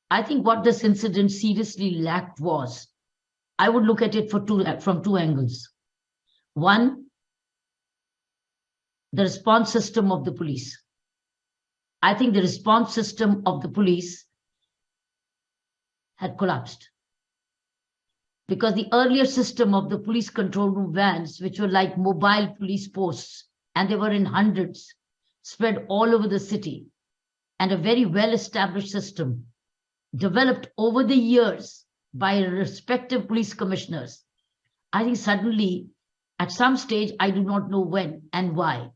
I think what this incident seriously lacked was, I would look at it from two angles. One, the response system of the police. I think the response system of the police had collapsed, because the earlier system of the police control room vans, which were like mobile police posts, and they were in hundreds, spread all over the city, and a very well-established system developed over the years by respective police commissioners. I think suddenly, at some stage, I do not know when and why,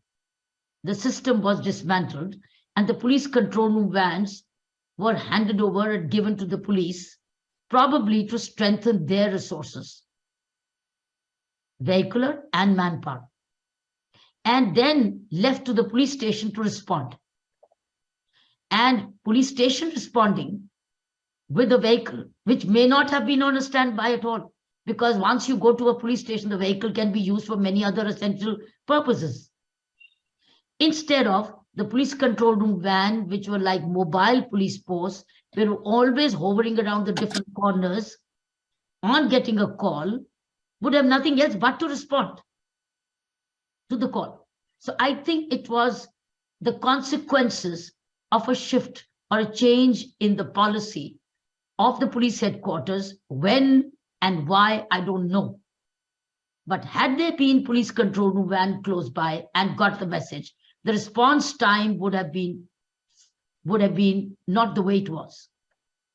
the system was dismantled and the police control room vans were handed over and given to the police, probably to strengthen their resources, vehicular and manpower, and then left to the police station to respond. And police station responding with a vehicle, which may not have been on a standby at all, because once you go to a police station, the vehicle can be used for many other essential purposes. Instead of the police control room van, which were like mobile police posts, they were always hovering around the different corners, on getting a call, would have nothing else but to respond to the call. So I think it was the consequences of a shift or a change in the policy of the police headquarters. When and why, I don't know. But had there been police control room van close by and got the message, the response time would have been not the way it was.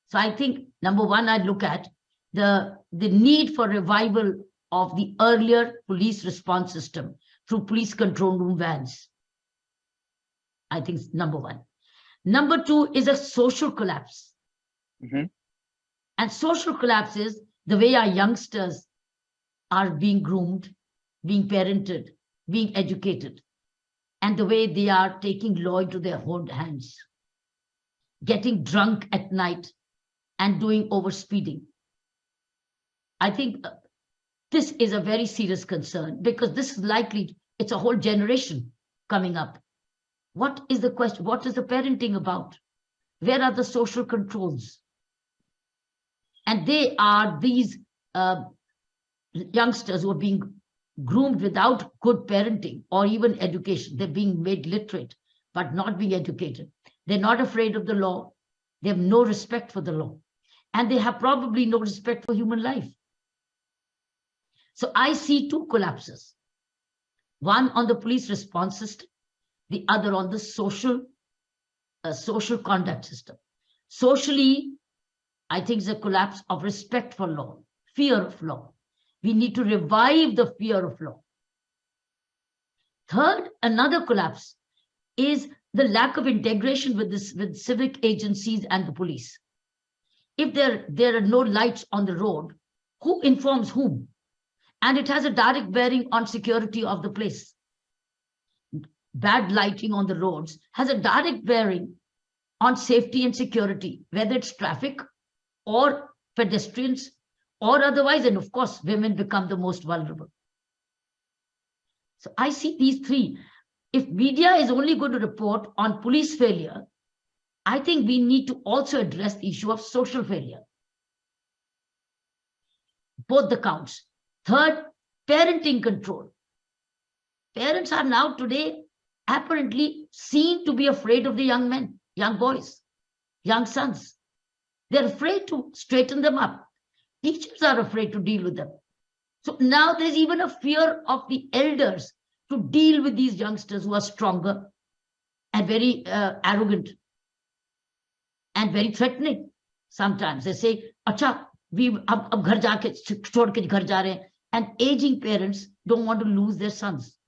So I think, number one, I'd look at the need for revival of the earlier police response system through police control room vans. I think it's number one. Number two is a social collapse. Mm-hmm. And social collapse is the way our youngsters are being groomed, being parented, being educated, and the way they are taking law into their own hands, getting drunk at night and doing overspeeding. I think this is a very serious concern, because this is likely, it's a whole generation coming up. What is the question? What is the parenting about? Where are the social controls? And they are these youngsters who are being groomed without good parenting or even education. They're being made literate, but not being educated. They're not afraid of the law. They have no respect for the law. And they have probably no respect for human life. So I see two collapses. One on the police response system, the other on the social conduct system. Socially, I think it's a collapse of respect for law, fear of law. We need to revive the fear of law. Third, another collapse is the lack of integration with civic agencies and the police. If there are no lights on the road, who informs whom? And it has a direct bearing on security of the place. Bad lighting on the roads has a direct bearing on safety and security, whether it's traffic or pedestrians or otherwise. And of course, women become the most vulnerable. So I see these three. If media is only going to report on police failure, I think we need to also address the issue of social failure. Both the counts. Third, parenting control. Parents are now today apparently seen to be afraid of the young men, young boys, young sons. They're afraid to straighten them up. Teachers are afraid to deal with them. So now there's even a fear of the elders to deal with these youngsters who are stronger and very arrogant and very threatening. Sometimes they say, "Acha, ab ghar jaake chhod ke ghar ja rahe hain," and aging parents don't want to lose their sons.